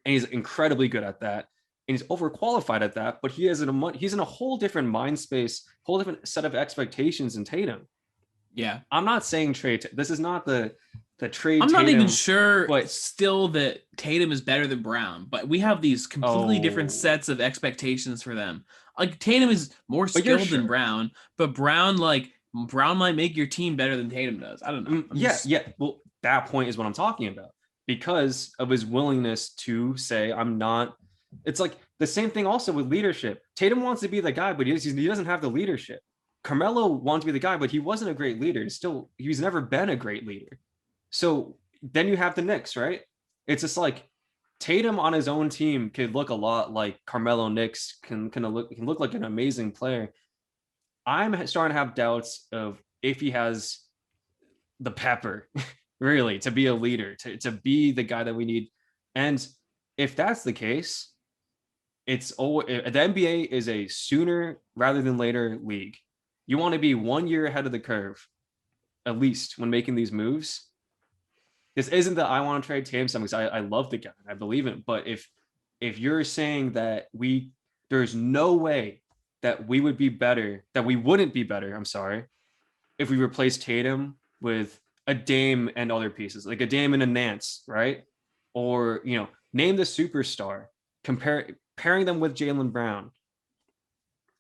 A: And he's incredibly good at that. And he's overqualified at that, but he's in a whole different mind space, whole different set of expectations than Tatum.
B: Yeah.
A: I'm not saying trade. This is not the trade.
B: I'm not even sure, but still that Tatum is better than Brown, but we have these completely different sets of expectations for them. Like, Tatum is more skilled than Brown, but Brown might make your team better than Tatum does. I don't know.
A: Yeah. Well, that point is what I'm talking about, because of his willingness to say, I'm not. It's like the same thing also with leadership. Tatum wants to be the guy, but he doesn't have the leadership. Carmelo wants to be the guy, but he wasn't a great leader. He's never been a great leader. So then you have the Knicks, right? It's just like Tatum on his own team could look a lot like Carmelo. Knicks can look like an amazing player. I'm starting to have doubts of if he has the pepper, really, to be a leader, to be the guy that we need. And if that's the case, it's always, the NBA is a sooner rather than later league. You want to be 1 year ahead of the curve, at least when making these moves. This isn't that I want to trade Tatum because I love the guy, I believe in. But if you're saying that there's no way that we would be better, that we wouldn't be better, I'm sorry, if we replace Tatum with a Dame and other pieces, like a Dame and a Nance, right? Or, name the superstar, pairing them with Jaylen Brown.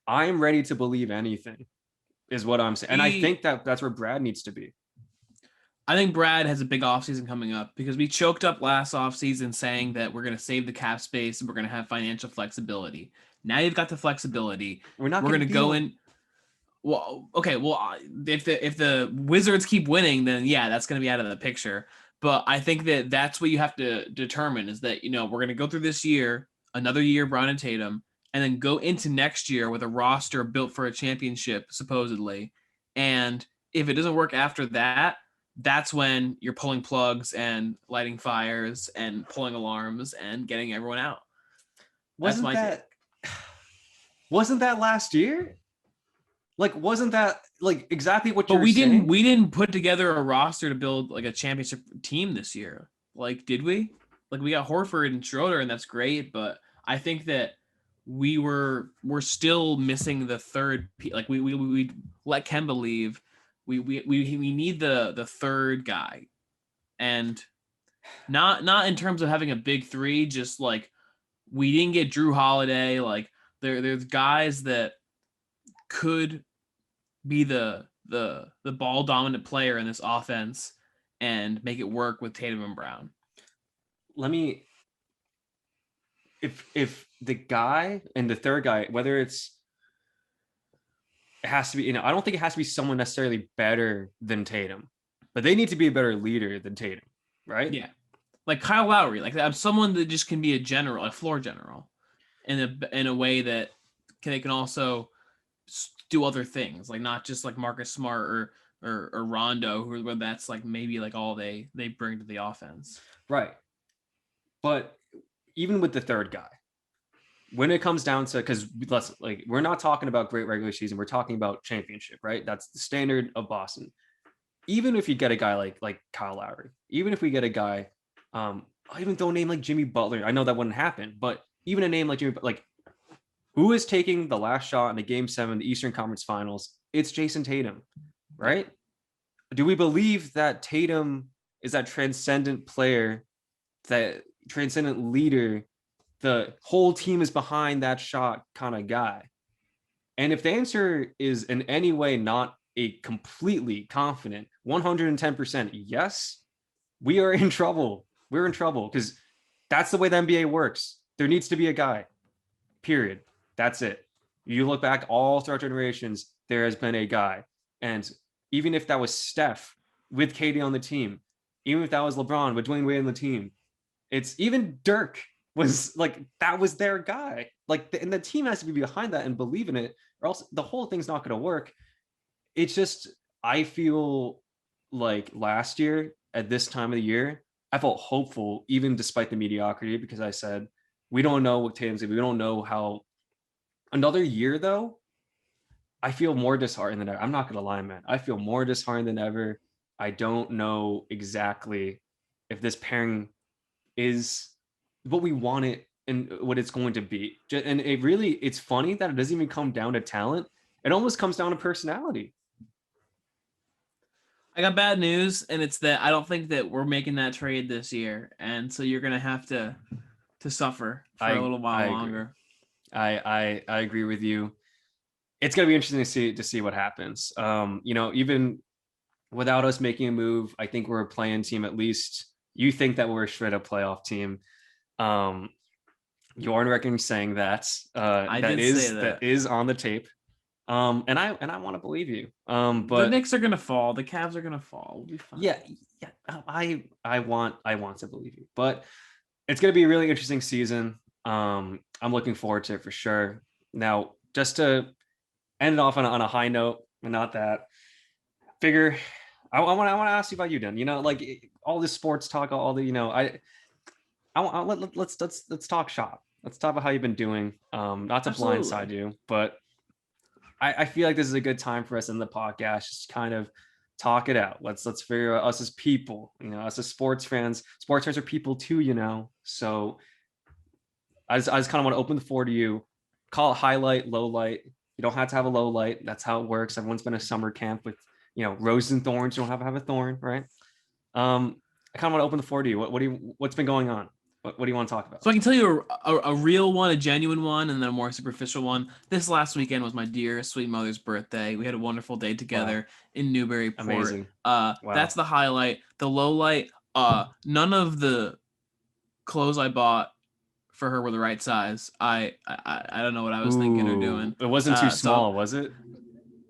A: I am ready to believe anything, is what I'm saying. And I think that's where Brad needs to be.
B: I think Brad has a big offseason coming up because we choked up last offseason saying that we're going to save the cap space and we're going to have financial flexibility. Now you've got the flexibility. We're going to go in. Well, okay. Well, if the Wizards keep winning, then yeah, that's going to be out of the picture. But I think that's what you have to determine is that, we're going to go through this year, another year, Brown and Tatum, and then go into next year with a roster built for a championship, supposedly. And if it doesn't work after that, that's when you're pulling plugs and lighting fires and pulling alarms and getting everyone out.
A: Wasn't that last year? Like, wasn't that like exactly what you're saying?
B: But we didn't put together a roster to build like a championship team this year. Like, did we? Like, we got Horford and Schroeder, and that's great. But I think that we're still missing the third. Like, we let Kemba leave. We need the third guy, and not in terms of having a big three. Just like we didn't get Drew Holiday. Like there's guys that could be the ball dominant player in this offense and make it work with Tatum and Brown.
A: If the guy and the third guy, whether it has to be, I don't think it has to be someone necessarily better than Tatum, but they need to be a better leader than Tatum, right?
B: Yeah. Like Kyle Lowry, like I'm someone that just can be a general, a floor general in a way that they can also do other things, like not just like Marcus Smart or Rondo, where that's like maybe like all they bring to the offense.
A: Right. But even with the third guy, when it comes down to, because we're not talking about great regular season, we're talking about championship, right? That's the standard of Boston. Even if you get a guy like Kyle Lowry, even if we get a guy, even though a name like Jimmy Butler, I know that wouldn't happen, but even a name like Jimmy, like who is taking the last shot in the Game 7, the Eastern Conference Finals? It's Jason Tatum, right? Do we believe that Tatum is that transcendent player, that transcendent leader, the whole team is behind that shot kind of guy? And if the answer is in any way not a completely confident 110% yes, we are in trouble. We're in trouble because that's the way the NBA works. There needs to be a guy, period. That's it. You look back all throughout generations, there has been a guy. And even if that was Steph with KD on the team, even if that was LeBron with Dwayne Wade on the team, it's even Dirk was like, that was their guy. Like, and the team has to be behind that and believe in it, or else the whole thing's not going to work. It's just, I feel like last year at this time of the year, I felt hopeful, even despite the mediocrity, because I said, we don't know what Tatum's going to be. We don't know how. Another year, though, I feel more disheartened than ever. I'm not going to lie, man. I feel more disheartened than ever. I don't know exactly if this pairing is what we want it and what it's going to be. And it's funny that it doesn't even come down to talent. It almost comes down to personality.
B: I got bad news, and it's that I don't think that we're making that trade this year, and so you're gonna have to suffer for a little while longer.
A: I agree with you. It's gonna be interesting to see what happens. Even without us making a move, I think we're a play-in team at least. You think that we're a straight up playoff team. Um, you are on record saying that.
B: I did say
A: That
B: that.
A: is on the tape. And I want to believe you.
B: The
A: But
B: Knicks are gonna fall. The Cavs are gonna fall. We'll be fine.
A: yeah, I want to believe you. But it's gonna be a really interesting season. I'm looking forward to it for sure. Now, just to end it off on a high note, and not that figure. I want to ask you about you, Dan. Like all this sports talk, all the let's talk shop. Let's talk about how you've been doing. Not to
B: Absolutely.
A: blindside you, but I feel like this is a good time for us in the podcast, just kind of talk it out. Let's figure out us as people, us as sports fans. Sports fans are people too, So I just kind of want to open the floor to you. Call it highlight, low light. You don't have to have a low light. That's how it works. Everyone's been a summer camp with roses and thorns. You don't have to have a thorn, right? I kind of want to open the floor to you. What's been going on? What do you want to talk about?
B: So I can tell you a real one, a genuine one, and then a more superficial one. This last weekend was my dear sweet mother's birthday. We had a wonderful day together in Newburyport.
A: Amazing.
B: Wow. That's the highlight. The low light. None of the clothes I bought for her were the right size. I don't know what I was thinking or doing.
A: It wasn't too small, was it?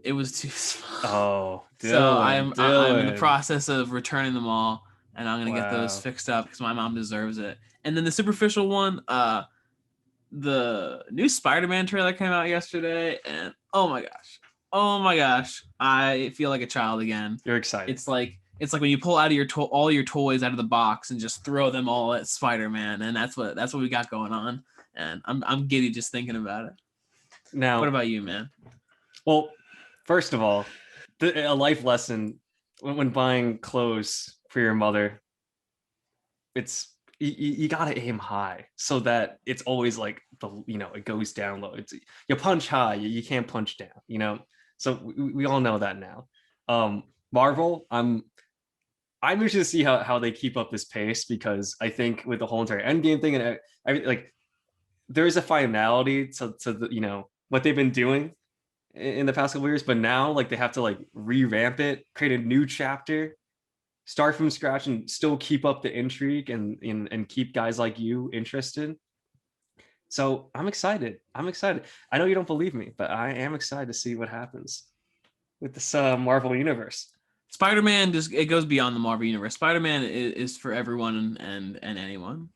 B: It was too small.
A: Oh, Dylan,
B: so I'm in the process of returning them all, and I'm gonna get those fixed up because my mom deserves it. And then the superficial one, the new Spiderman trailer came out yesterday, and oh my gosh, I feel like a child again.
A: You're excited.
B: It's like when you pull out of all your toys out of the box and just throw them all at Spider-Man, and that's what we got going on. And I'm giddy just thinking about it.
A: Now,
B: what about you, man?
A: Well, first of all, a life lesson when buying clothes for your mother, it's you gotta aim high so that it's always like it goes down low. It's you punch high, you can't punch down. So we all know that now. Marvel, I'm interested to see how they keep up this pace, because I think with the whole entire Endgame thing and like there's a finality to the what they've been doing in the past couple years, but now like they have to like revamp it, create a new chapter, start from scratch, and still keep up the intrigue and keep guys like you interested. So I'm excited. I know you don't believe me, but I am excited to see what happens with this Marvel universe.
B: Spider-Man it goes beyond the Marvel universe. Spider-Man is for everyone and anyone.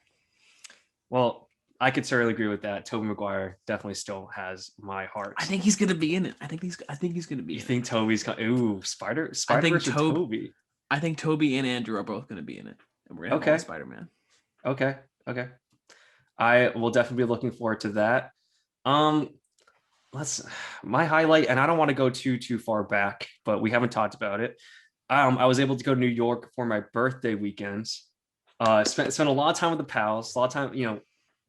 A: Well, I could certainly agree with that. Tobey Maguire definitely still has my heart.
B: I think he's gonna be in it. I think he's gonna be.
A: You think Tobey's Spider versus Tobey?
B: I think Tobey and Andrew are both gonna be in it, and we're gonna have Spider-Man.
A: Okay. I will definitely be looking forward to that. My highlight, and I don't want to go too far back, but we haven't talked about it. I was able to go to New York for my birthday weekends. Spent a lot of time with the pals, a lot of time,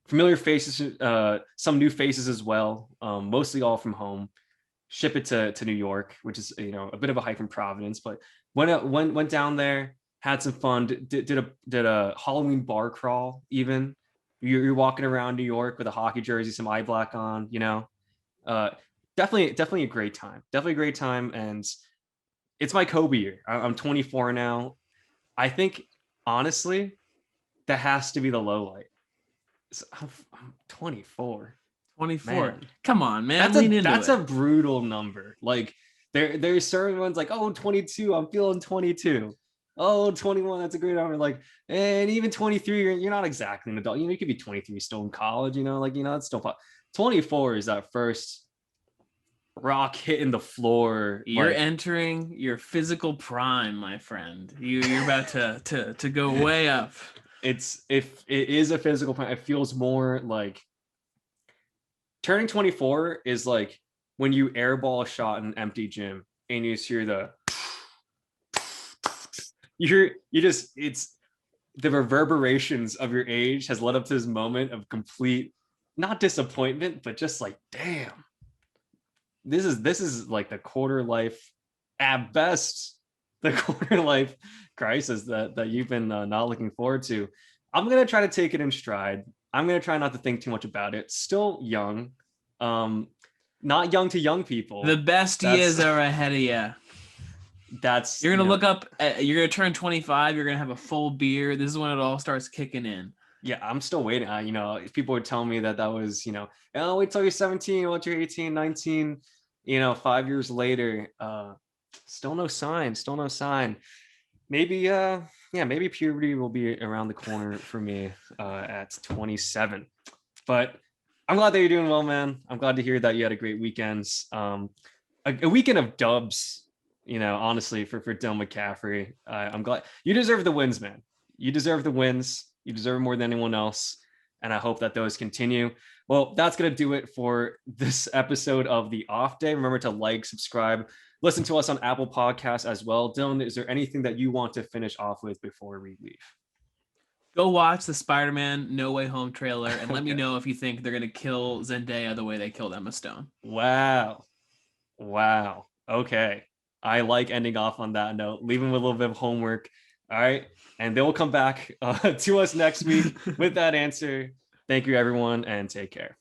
A: familiar faces, some new faces as well. Mostly all from home. Ship it to New York, which is a bit of a hike from Providence, but went down there, had some fun. Did a Halloween bar crawl. Even you're walking around New York with a hockey jersey, some eye black on. Definitely a great time. Definitely a great time, and it's my Kobe year. I'm 24 now. I think honestly, that has to be the low light. I'm 24.
B: 24.
A: Man.
B: Come on, man.
A: That's a brutal number. Like there's certain ones like, 22, I'm feeling 22. 21, that's a great number. Like, and even 23, you're not exactly an adult. You could be 23 still in college, it's still fun. 24 is that first rock hitting the floor.
B: You're entering your physical prime, my friend. You're about to go way up.
A: If it is a physical prime, it feels more like turning 24 is like when you airball a shot in an empty gym and you just hear it's the reverberations of your age has led up to this moment of complete, not disappointment, but just like, damn, this is like the quarter life at best, the quarter life crisis that you've been not looking forward to. I'm going to try to take it in stride. I'm going to try not to think too much about it. Still young, not young to young people.
B: The best years are ahead of you.
A: That's
B: You're gonna look up. You're gonna turn 25. You're gonna have a full beard. This is when it all starts kicking in.
A: Yeah, I'm still waiting. If people would tell me that was, oh, wait till you're 17, wait till you're 18, 19, 5 years later, still no sign, still no sign. Maybe, maybe puberty will be around the corner for me at 27. But I'm glad that you're doing well, man. I'm glad to hear that you had a great weekend. A weekend of dubs, honestly, for Dylan McCaffrey. I'm glad you deserve the wins, man. You deserve the wins. You deserve more than anyone else. And I hope that those continue. Well, that's going to do it for this episode of The Off Day. Remember to like, subscribe, listen to us on Apple Podcasts as well. Dylan, is there anything that you want to finish off with before we leave?
B: Go watch the Spider-Man No Way Home trailer and let me
A: Okay.
B: know if you think they're going to kill Zendaya the way they killed Emma Stone.
A: Wow. Okay. I like ending off on that note, leaving with a little bit of homework. All right. And they will come back to us next week with that answer. Thank you, everyone, and take care.